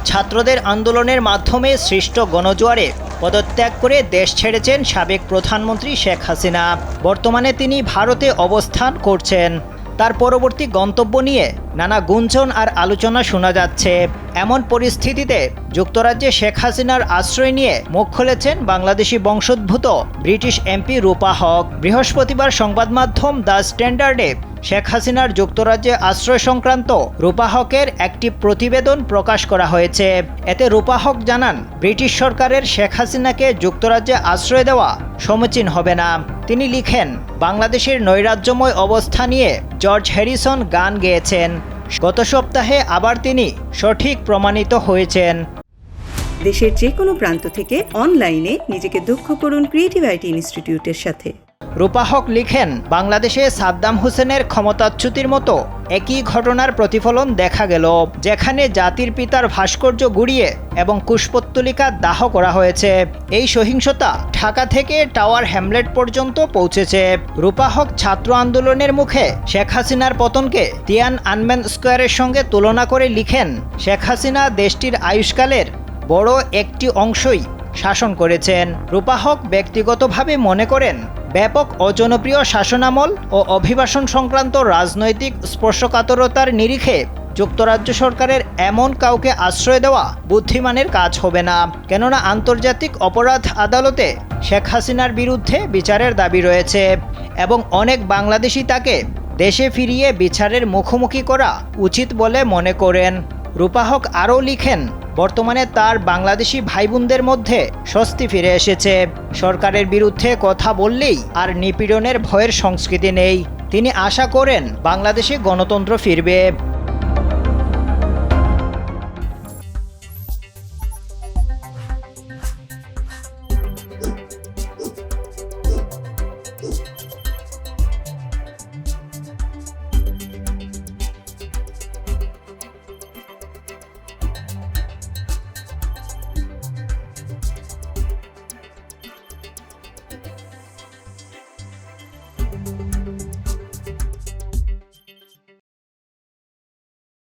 ছাত্রদের আন্দোলনের মাধ্যমে সৃষ্ট গণজোয়ারে পদত্যাগ করে দেশ ছেড়েছেন সাবেক প্রধানমন্ত্রী শেখ হাসিনা। বর্তমানে তিনি ভারতে অবস্থান করছেন। তার পরবর্তী গন্তব্য নিয়ে নানা গুঞ্জন আর আলোচনা শোনা যাচ্ছে। এমন পরিস্থিতিতে যুক্তরাজ্যে শেখ হাসিনার আশ্রয় নিয়ে মুখ খুলেছেন বাংলাদেশি বংশোদ্ভূত ব্রিটিশ এমপি রূপা হক। বৃহস্পতিবার সংবাদ মাধ্যম দ্য স্ট্যান্ডার্ডে শেখ হাসিনার যুক্তরাজ্যে আশ্রয় সংক্রান্ত রূপা হকের একটি প্রতিবেদন প্রকাশ করা হয়েছে। এতে রূপা হক জানান, ব্রিটিশ সরকারের শেখ হাসিনাকে যুক্তরাজ্যে আশ্রয় দেওয়া সমীচীন হবে না। তিনি লিখেন, বাংলাদেশের নৈরাজ্যময় অবস্থা নিয়ে জর্জ হ্যারিসন গান গেয়েছেন। গত সপ্তাহে আবার তিনি সঠিক প্রমাণিত হয়েছেন। দেশের যে কোনো প্রান্ত থেকে অনলাইনে নিজেকে দক্ষ করুন ক্রিয়েটিভ আইটি ইনস্টিটিউটের সাথে। রূপা হক লিখেন, বাংলাদেশে সাদ্দাম হোসেনের ক্ষমতাচ্যুতির মতো একই ঘটনার প্রতিফলন দেখা গেল, যেখানে জাতির পিতার ভাস্কর্য গুড়িয়ে এবং কুশপুত্তলিকা দাহ করা হয়েছে। এই সহিংসতা ঢাকা থেকে টাওয়ার হ্যামলেট পর্যন্ত পৌঁছেছে। রূপা হক ছাত্র আন্দোলনের মুখে শেখ হাসিনার পতনকে তিয়ানআনমেন স্কোয়ারের সঙ্গে তুলনা করে লিখেন, শেখ হাসিনা দেশটির আয়ুষ্কালের বড় একটি অংশই শাসন করেছেন। রূপা হক ব্যক্তিগতভাবে মনে করেন, ব্যাপক অজনপ্রিয় শাসনামল ও অভিবাসন সংক্রান্ত রাজনৈতিক স্পর্শকাতরতার নিরিখে যুক্তরাজ্য সরকারের এমন কাউকে আশ্রয় দেওয়া বুদ্ধিমানের কাজ হবে না। কেননা আন্তর্জাতিক অপরাধ আদালতে শেখ হাসিনার বিরুদ্ধে বিচারের দাবি রয়েছে এবং অনেক বাংলাদেশি তাকে দেশে ফিরিয়ে বিচারের মুখোমুখি করা উচিত বলে মনে করেন। রূপা হক আরও লিখেন, বর্তমানে তার বাংলাদেশি ভাইবোনদের মধ্যে স্বস্তি ফিরে এসেছে। সরকারের বিরুদ্ধে কথা বললেই আর নিপীড়নের ভয়ের সংস্কৃতি নেই। তিনি আশা করেন বাংলাদেশে গণতন্ত্র ফিরবে।